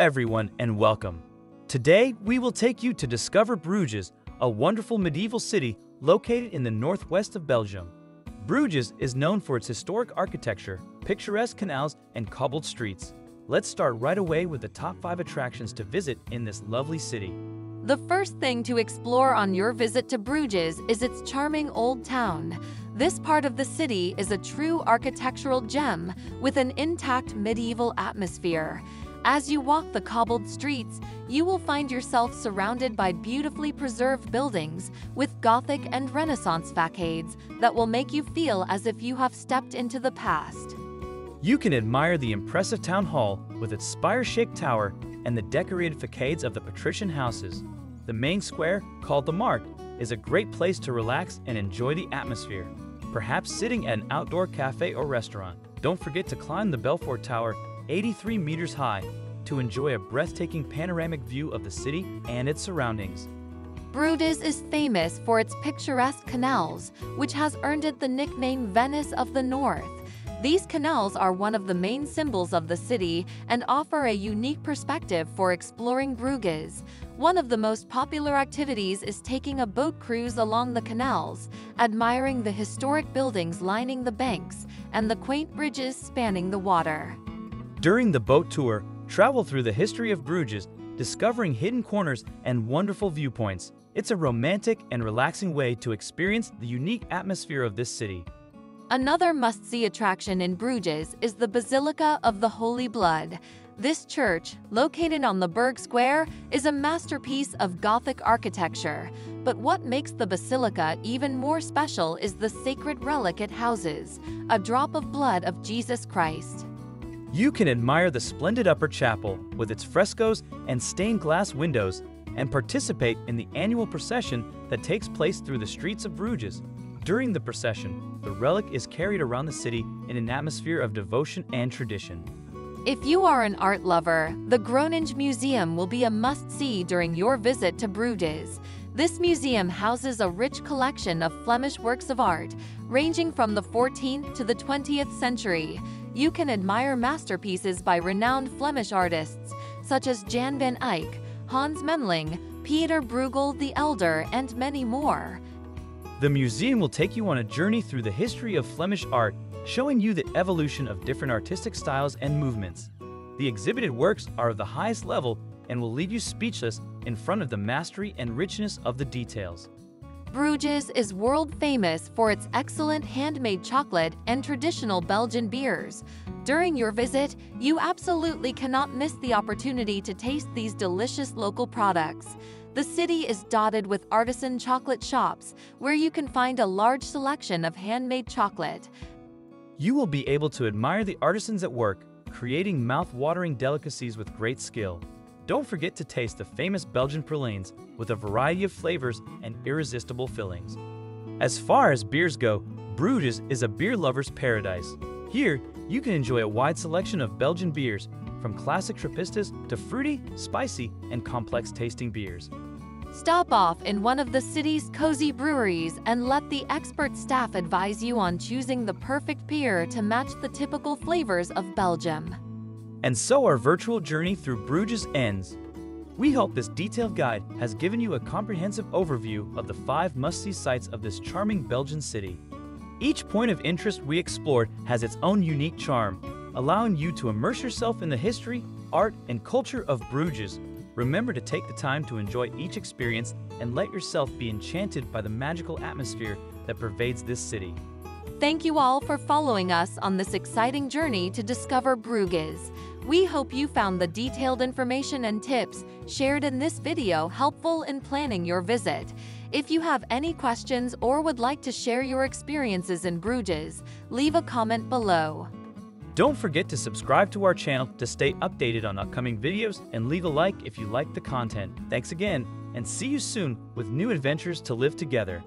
everyone, and welcome. Today, we will take you to discover Bruges, a wonderful medieval city located in the northwest of Belgium. Bruges is known for its historic architecture, picturesque canals, and cobbled streets. Let's start right away with the top 5 attractions to visit in this lovely city. The first thing to explore on your visit to Bruges is its charming old town. This part of the city is a true architectural gem with an intact medieval atmosphere. As you walk the cobbled streets, you will find yourself surrounded by beautifully preserved buildings with Gothic and Renaissance facades that will make you feel as if you have stepped into the past. You can admire the impressive town hall with its spire-shaped tower and the decorated facades of the patrician houses. The main square, called the Markt, is a great place to relax and enjoy the atmosphere, perhaps sitting at an outdoor cafe or restaurant. Don't forget to climb the Belfort Tower, 83 meters high, to enjoy a breathtaking panoramic view of the city and its surroundings. Bruges is famous for its picturesque canals, which has earned it the nickname Venice of the North. These canals are one of the main symbols of the city and offer a unique perspective for exploring Bruges. One of the most popular activities is taking a boat cruise along the canals, admiring the historic buildings lining the banks and the quaint bridges spanning the water. During the boat tour, travel through the history of Bruges, discovering hidden corners and wonderful viewpoints. It's a romantic and relaxing way to experience the unique atmosphere of this city. Another must-see attraction in Bruges is the Basilica of the Holy Blood. This church, located on the Burg Square, is a masterpiece of Gothic architecture. But what makes the basilica even more special is the sacred relic it houses, a drop of blood of Jesus Christ. You can admire the splendid upper chapel with its frescoes and stained glass windows and participate in the annual procession that takes place through the streets of Bruges. During the procession, the relic is carried around the city in an atmosphere of devotion and tradition. If you are an art lover, the Groningen Museum will be a must-see during your visit to Bruges. This museum houses a rich collection of Flemish works of art, ranging from the 14th to the 20th century. You can admire masterpieces by renowned Flemish artists, such as Jan van Eyck, Hans Memling, Peter Bruegel the Elder, and many more. The museum will take you on a journey through the history of Flemish art, showing you the evolution of different artistic styles and movements. The exhibited works are of the highest level and will leave you speechless in front of the mastery and richness of the details. Bruges is world famous for its excellent handmade chocolate and traditional Belgian beers. During your visit, you absolutely cannot miss the opportunity to taste these delicious local products. The city is dotted with artisan chocolate shops, where you can find a large selection of handmade chocolate. You will be able to admire the artisans at work, creating mouth-watering delicacies with great skill. Don't forget to taste the famous Belgian pralines with a variety of flavors and irresistible fillings. As far as beers go, Bruges is a beer lover's paradise. Here, you can enjoy a wide selection of Belgian beers, from classic Trappistas to fruity, spicy, and complex-tasting beers. Stop off in one of the city's cozy breweries and let the expert staff advise you on choosing the perfect beer to match the typical flavors of Belgium. And so our virtual journey through Bruges ends. We hope this detailed guide has given you a comprehensive overview of the 5 must-see sites of this charming Belgian city. Each point of interest we explored has its own unique charm, allowing you to immerse yourself in the history, art, and culture of Bruges. Remember to take the time to enjoy each experience and let yourself be enchanted by the magical atmosphere that pervades this city. Thank you all for following us on this exciting journey to discover Bruges. We hope you found the detailed information and tips shared in this video helpful in planning your visit. If you have any questions or would like to share your experiences in Bruges, leave a comment below. Don't forget to subscribe to our channel to stay updated on upcoming videos and leave a like if you like the content. Thanks again, and see you soon with new adventures to live together.